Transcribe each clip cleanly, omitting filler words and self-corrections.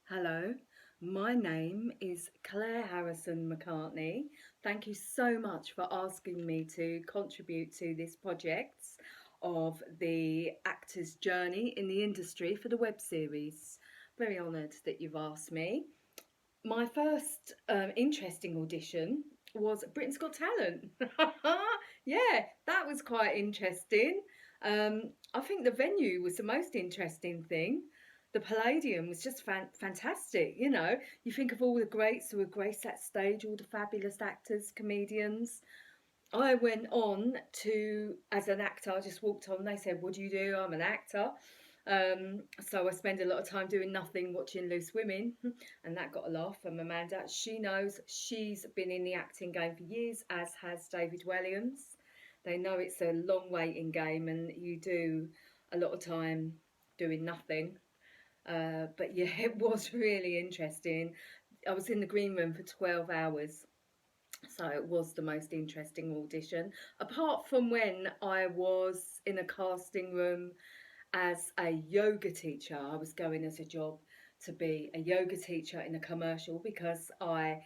Hello, my name is Claire Harrison McCartney. Thank you so much for asking me to contribute to this project of the actor's journey in the industry for the web series. Very honoured that you've asked me. My first interesting audition was Britain's Got Talent. Yeah, that was quite interesting. I think the venue was the most interesting thing. The Palladium was just fantastic. You think of all the greats who have graced that stage, all the fabulous actors, comedians. I went on to, as an actor, I just walked on. They said, "What do you do?" I'm an actor. So I spend a lot of time doing nothing, watching Loose Women, and that got a laugh from Amanda. She knows she's been in the acting game for years, as has David Williams. They know it's a long waiting game, and you do a lot of time doing nothing. But yeah, it was really interesting. I was in the green room for 12 hours, so it was the most interesting audition. Apart from when I was in a casting room as a yoga teacher, I was going as a job to be a yoga teacher in a commercial because I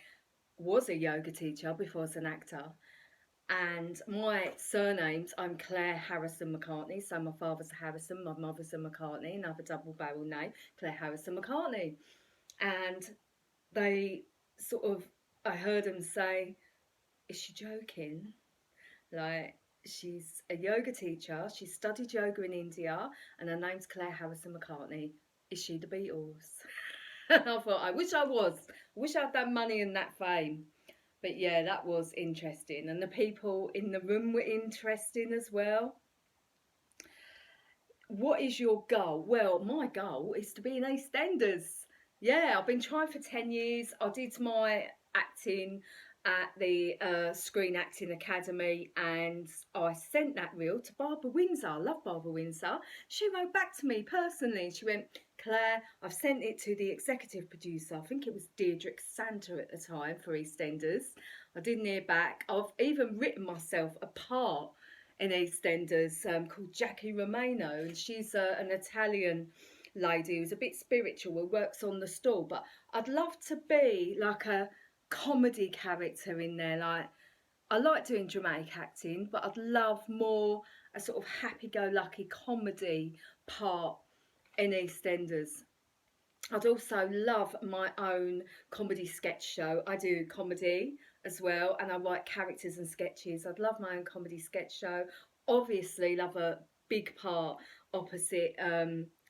was a yoga teacher before I was an actor. And my surnames, I'm Claire Harrison McCartney. So my father's a Harrison, my mother's a McCartney, another double barrel name, Claire Harrison McCartney. And they sort of, I heard them say, "Is she joking?" Like, she's a yoga teacher. She studied yoga in India, and her name's Claire Harrison McCartney. Is she the Beatles? I thought, I wish I was. I wish I had that money and that fame. But yeah, that was interesting. And the people in the room were interesting as well. What is your goal? Well, my goal is to be in EastEnders. Yeah, I've been trying for 10 years. I did my acting at the Screen Acting Academy, and I sent that reel to Barbara Windsor. I love Barbara Windsor. She wrote back to me personally. She went, "Claire, I've sent it to the executive producer." I think it was Deirdre Santa at the time for EastEnders. I didn't hear back. I've even written myself a part in EastEnders called Jackie Romano, and she's an Italian lady who's a bit spiritual, who works on the stall. But I'd love to be like a comedy character in there. Like, I like doing dramatic acting, but I'd love more a sort of happy-go-lucky comedy part in EastEnders. I'd also love my own comedy sketch show. I do comedy as well, and I write characters and sketches. I'd love my own comedy sketch show. Obviously, love a big part opposite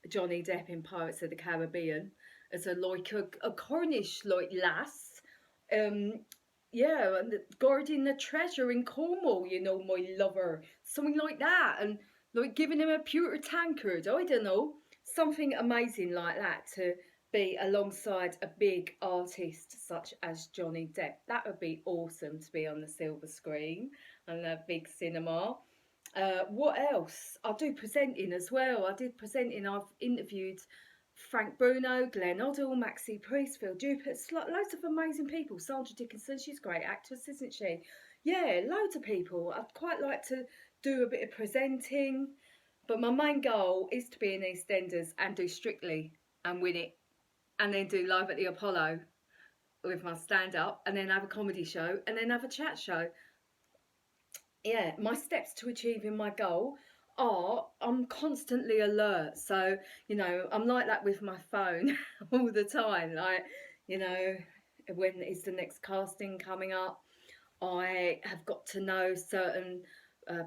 Johnny Depp in Pirates of the Caribbean as a Cornish like lass. Um, yeah, and guarding the treasure in Cornwall. My lover, something like that, and like giving him a pewter tankard. I don't know, something amazing like that to be alongside a big artist such as Johnny Depp. That would be awesome to be on the silver screen and a big cinema. What else? I do presenting as well. I did presenting. I've interviewed Frank Bruno, Glenn Oddle, Maxie Priest, Phil Dupas, loads of amazing people. Sandra Dickinson, she's a great actress, isn't she? Yeah, loads of people. I'd quite like to do a bit of presenting, but my main goal is to be in EastEnders and do Strictly and win it, and then do Live at the Apollo with my stand up, and then have a comedy show, and then have a chat show. Yeah, my steps to achieving my goal are I'm constantly alert. So, I'm like that with my phone all the time. Like, you know, when is the next casting coming up? I have got to know certain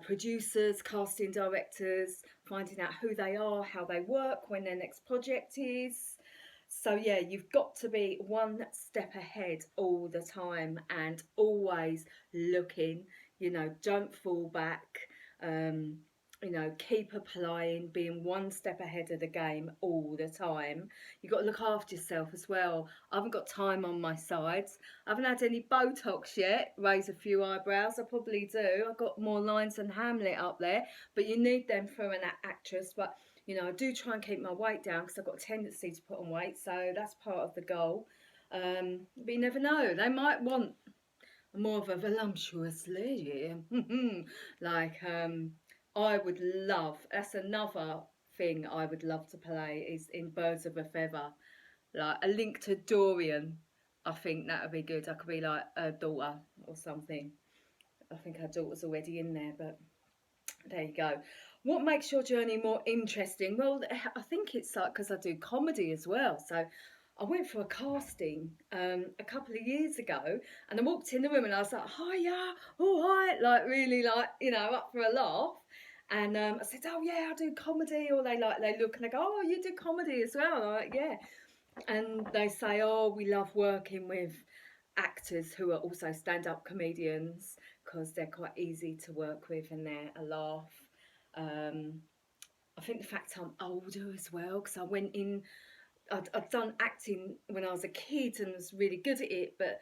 producers, casting directors, finding out who they are, how they work, when their next project is. So, yeah, you've got to be one step ahead all the time and always looking, don't fall back. Um, keep applying, being one step ahead of the game all the time. You've got to look after yourself as well. I haven't got time on my sides. I haven't had any Botox yet, raise a few eyebrows. I probably do. I've got more lines than Hamlet up there, but you need them for an actress. But, I do try and keep my weight down because I've got a tendency to put on weight, so that's part of the goal. But you never know. They might want more of a voluptuous lady. Like, I would love, that's another thing I would love to play, is in Birds of a Feather. like a link to Dorian. I think that would be good. I could be like her daughter or something. I think her daughter's already in there, but there you go. What makes your journey more interesting? Well, I think it's like because I do comedy as well. So I went for a casting a couple of years ago, and I walked in the room and I was like, "Hiya, all right," like really like up for a laugh. And I said, "Oh yeah, I do comedy." Or they look and they go, "Oh, you do comedy as well?" I'm like, "Yeah." And they say, "Oh, we love working with actors who are also stand-up comedians because they're quite easy to work with and they're a laugh." Um, I think the fact I'm older as well, because I went in, I'd done acting when I was a kid and was really good at it, but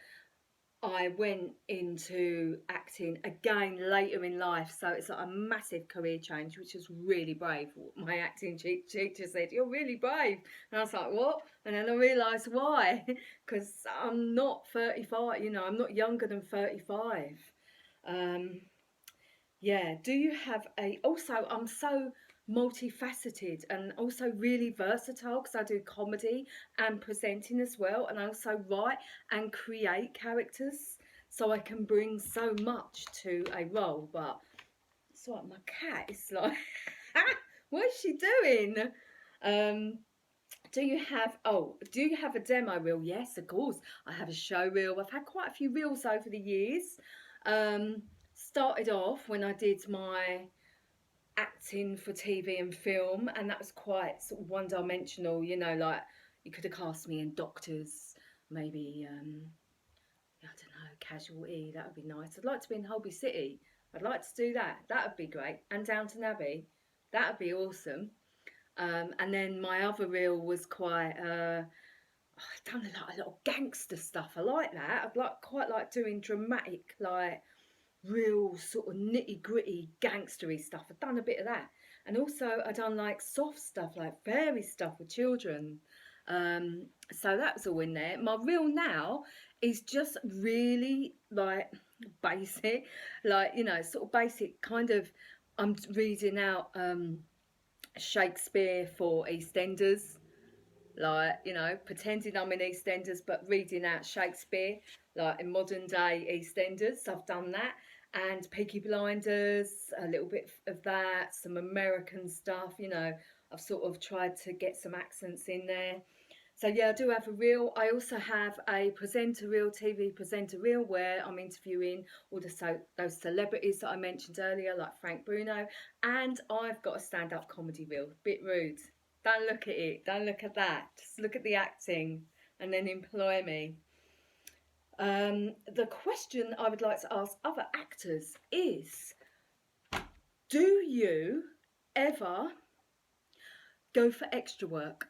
I went into acting again later in life, so it's like a massive career change, which was really brave. My acting teacher said, "You're really brave," and I was like, "What?" And then I realised why, because I'm not 35. I'm not younger than 35. Um, yeah. Do you have a? Also, I'm so multifaceted and also really versatile because I do comedy and presenting as well, and I also write and create characters, so I can bring so much to a role. But it's like my cat is like, what is she doing? Um, do you have a demo reel? Yes, of course. I have a show reel. I've had quite a few reels over the years. Um, Started off when I did my acting for TV and film, and that was quite sort of one dimensional, like you could have cast me in Doctors, maybe I don't know, Casualty, that would be nice. I'd like to be in Holby City. I'd like to do that. That would be great. And Downton Abbey. That would be awesome. And then my other reel was quite I've done a lot of gangster stuff. I like that. Quite like doing dramatic, like real sort of nitty gritty gangstery stuff. I've done a bit of that, and also I've done like soft stuff, like fairy stuff with children. So that's all in there. My reel now is just really like basic, like sort of basic kind of. I'm reading out Shakespeare for EastEnders, like pretending I'm in EastEnders but reading out Shakespeare like in modern day EastEnders. So I've done that, and Peaky Blinders, a little bit of that, some American stuff. I've sort of tried to get some accents in there. So yeah, I do have a reel. I also have a presenter reel, TV presenter reel, where I'm interviewing all those celebrities that I mentioned earlier, like Frank Bruno, and I've got a stand-up comedy reel. Bit rude. Don't look at it. Don't look at that. Just look at the acting, and then employ me. The question I would like to ask other actors is: do you ever go for extra work?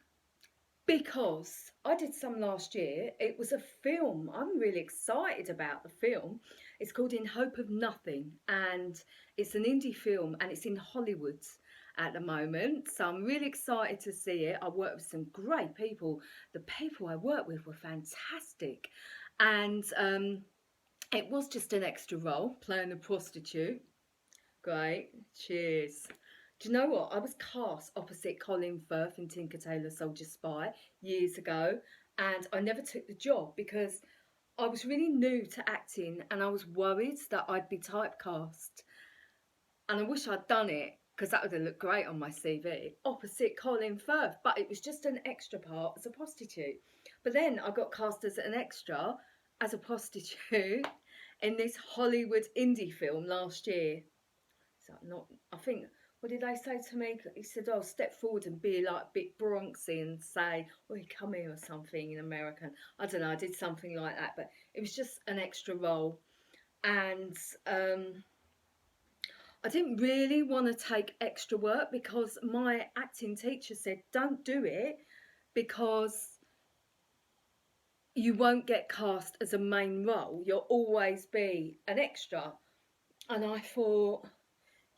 Because I did some last year. It was a film. I'm really excited about the film. It's called In Hope of Nothing, and it's an indie film, and it's in Hollywood at the moment. So I'm really excited to see it. I worked with some great people. The people I worked with were fantastic, and it was just an extra role playing a prostitute. Great. Cheers. Do you know what? I was cast opposite Colin Firth in Tinker Tailor Soldier Spy years ago, and I never took the job because I was really new to acting and I was worried that I'd be typecast. And I wish I'd done it because that would have looked great on my CV opposite Colin Firth, but it was just an extra part as a prostitute. But then I got cast as an extra as a prostitute in this Hollywood indie film last year. So not, I think, what did they say to me? He said, "Oh, step forward and be like a bit Bronxy and say, oh, come here," or something in American. I don't know, I did something like that, but it was just an extra role. And I didn't really want to take extra work because my acting teacher said, don't do it because you won't get cast as a main role. You'll always be an extra. And I thought,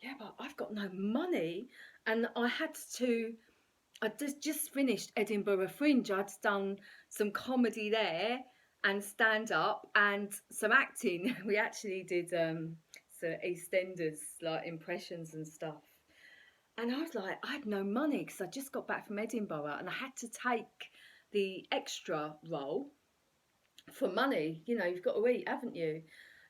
yeah, but I've got no money. And I just finished Edinburgh Fringe. I'd done some comedy there and stand up and some acting. We actually did some EastEnders like impressions and stuff. And I was like, I had no money because I just got back from Edinburgh and I had to take the extra role for money. You know, you've got to eat, haven't you?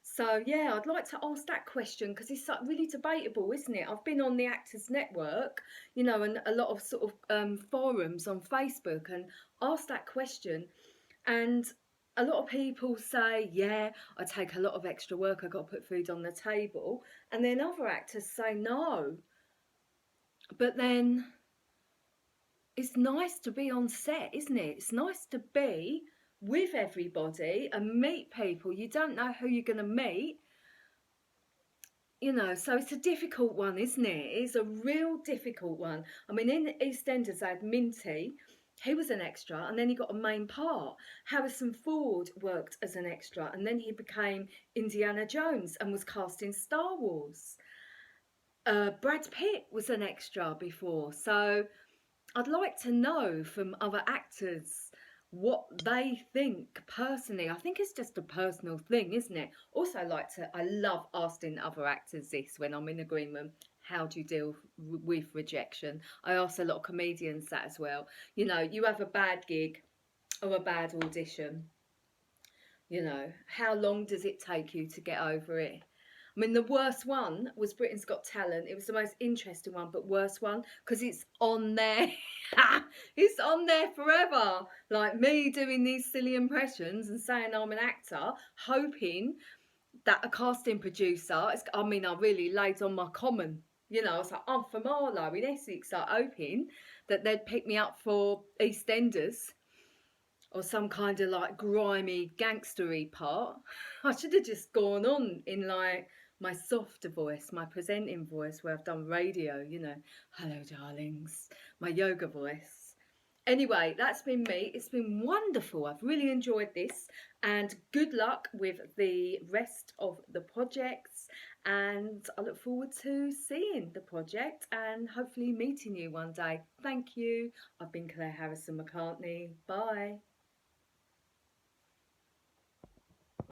So yeah, I'd like to ask that question because it's like really debatable, isn't it? I've been on the Actors Network, you know, and a lot of sort of forums on Facebook, and asked that question, and a lot of people say, yeah, I take a lot of extra work, I got to put food on the table, and then other actors say no. But then it's nice to be on set, isn't it? It's nice to be with everybody and meet people. You don't know who you're going to meet, you know, so it's a difficult one, isn't it? It's a real difficult one. I mean, in EastEnders, I had Minty. He was an extra, and then he got a main part. Harrison Ford worked as an extra, and then he became Indiana Jones and was cast in Star Wars. Brad Pitt was an extra before, so I'd like to know from other actors what they think personally. I think it's just a personal thing, isn't it? Also, I love asking other actors this when I'm in a green room. How do you deal with rejection? I ask a lot of comedians that as well. You know, you have a bad gig or a bad audition. You know, how long does it take you to get over it? I mean, the worst one was Britain's Got Talent. It was the most interesting one, but worst one because it's on there. It's on there forever. Like me doing these silly impressions and saying I'm an actor, hoping that a casting producer, I mean, I really laid on my common. You know, I was like, I'm from Arlo in Essex, like hoping that they'd pick me up for EastEnders or some kind of like grimy gangstery part. I should have just gone on in like my softer voice, my presenting voice where I've done radio, you know, hello darlings, my yoga voice. Anyway, that's been me. It's been wonderful. I've really enjoyed this, and good luck with the rest of the projects. And I look forward to seeing the project and hopefully meeting you one day. Thank you. I've been Claire Harrison McCartney. Bye.